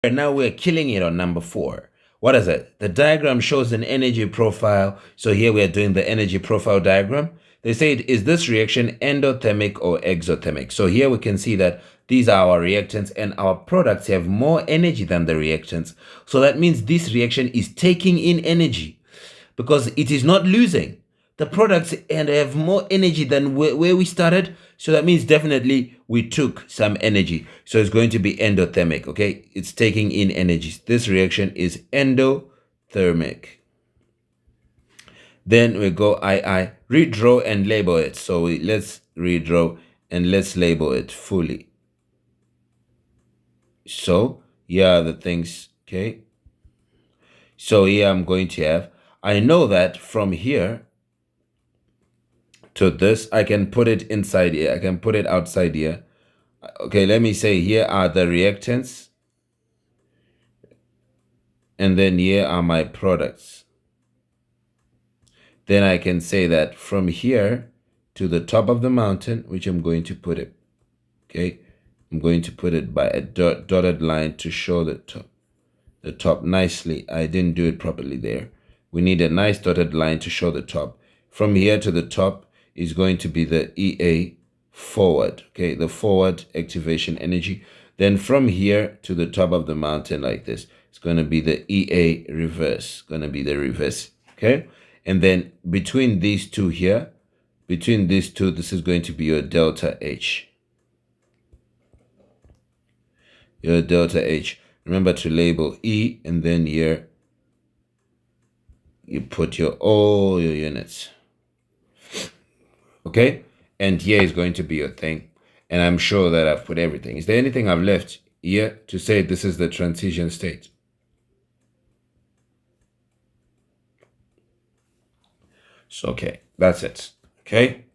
And now we're killing it on number 4. What is it? The diagram shows an energy profile. So here we are doing the energy profile diagram. They said, is this reaction endothermic or exothermic? So here we can see that these are our reactants and our products have more energy than the reactants. So that means this reaction is taking in energy because it is not losing. The products and have more energy than where we started. So that means definitely we took some energy. So it's going to be endothermic, okay? It's taking in energy. This reaction is endothermic. Then we go II, redraw and label it. So let's redraw and let's label it fully. So here are the things, okay? So here I'm going to have, I know that from here to this, I can put it inside here. I can put it outside here. Okay, let me say here are the reactants. And then here are my products. Then I can say that from here to the top of the mountain, which I'm going to put it, okay? I'm going to put it by a dotted line to show the top nicely. I didn't do it properly there. We need a nice dotted line to show the top. From here to the top is going to be the EA forward, okay? The forward activation energy. Then from here to the top of the mountain like this, it's going to be the EA reverse, going to be the reverse, okay? And then between these two here, between these two, this is going to be your delta H. Your delta H. Remember to label E, and then here you put all your units. Okay? And here is going to be your thing. And I'm sure that I've put everything. Is there anything I've left here to say this is the transition state? So, okay, that's it. Okay?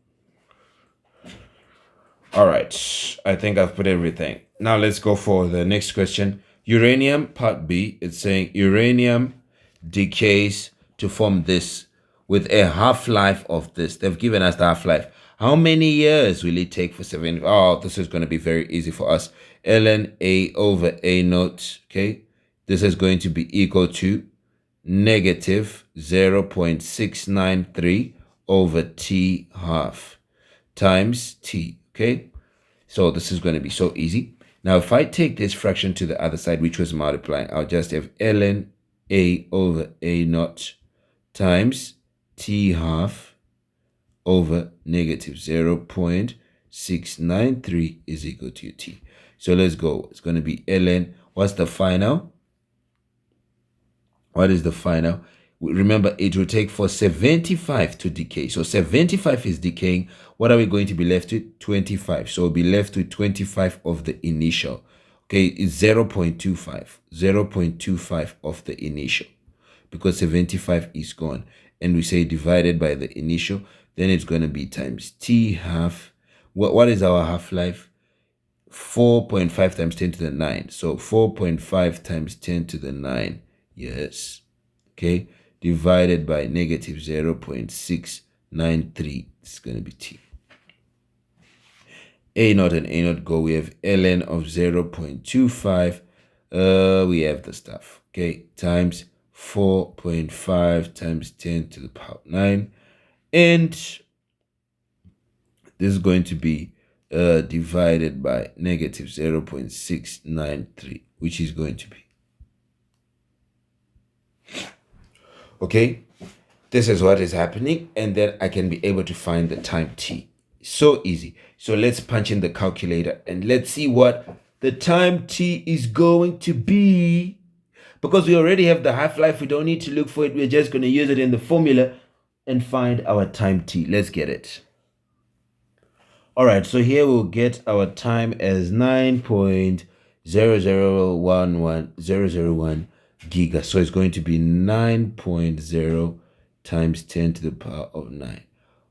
All right. I think I've put everything. Now let's go for the next question. Uranium, part B, it's saying uranium decays to form this with a half-life of this. They've given us the half-life. How many years will it take for 7? Oh, this is going to be very easy for us. ln A over A naught, okay? This is going to be equal to negative 0.693 over T half times T, okay? So this is going to be so easy. Now, if I take this fraction to the other side, which was multiplying, I'll just have ln A over A naught times T half over negative 0.693 is equal to T. So let's go. It's going to be ln. What's the final? What is the final? Remember, it will take for 75 to decay. So 75 is decaying. What are we going to be left with? 25. So we'll be left with 25 of the initial. Okay, it's 0.25. 0.25 of the initial. Because 75 is gone. And we say divided by the initial. Then it's going to be times T half. What is our half-life? 4.5 times 10 to the 9. So 4.5 times 10 to the 9. Yes. Okay. Divided by negative 0.693. It's going to be T. A naught and A naught go. We have ln of 0.25. We have the stuff. Okay. Times 4.5 times 10 to the power 9. And this is going to be divided by negative 0.693, which is going to be. Okay, this is what is happening, and then I can be able to find the time T. So easy. So let's punch in the calculator and let's see what the time T is going to be. Because we already have the half-life, we don't need to look for it. We're just going to use it in the formula and find our time T. Let's get it. All right, so here we'll get our time as 9.0011001 giga. So it's going to be 9.0 times 10 to the power of 9.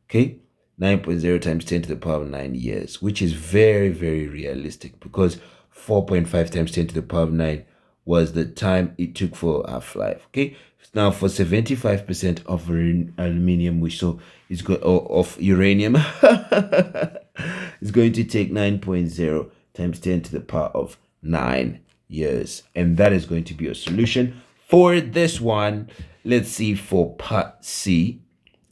Okay, 9.0 times 10 to the power of 9 years, which is very, very realistic because 4.5 times 10 to the power of 9 was the time it took for half-life. Okay, now for 75% of aluminium, which so is of uranium, is going to take 9.0 times 10 to the power of 9 years. And that is going to be a solution for this one. Let's see for part C.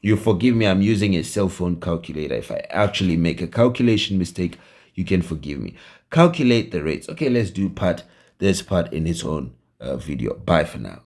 You forgive me, I'm using a cell phone calculator. If I actually make a calculation mistake, you can forgive me. Calculate the rates. Okay, let's do this part in its own video. Bye for now.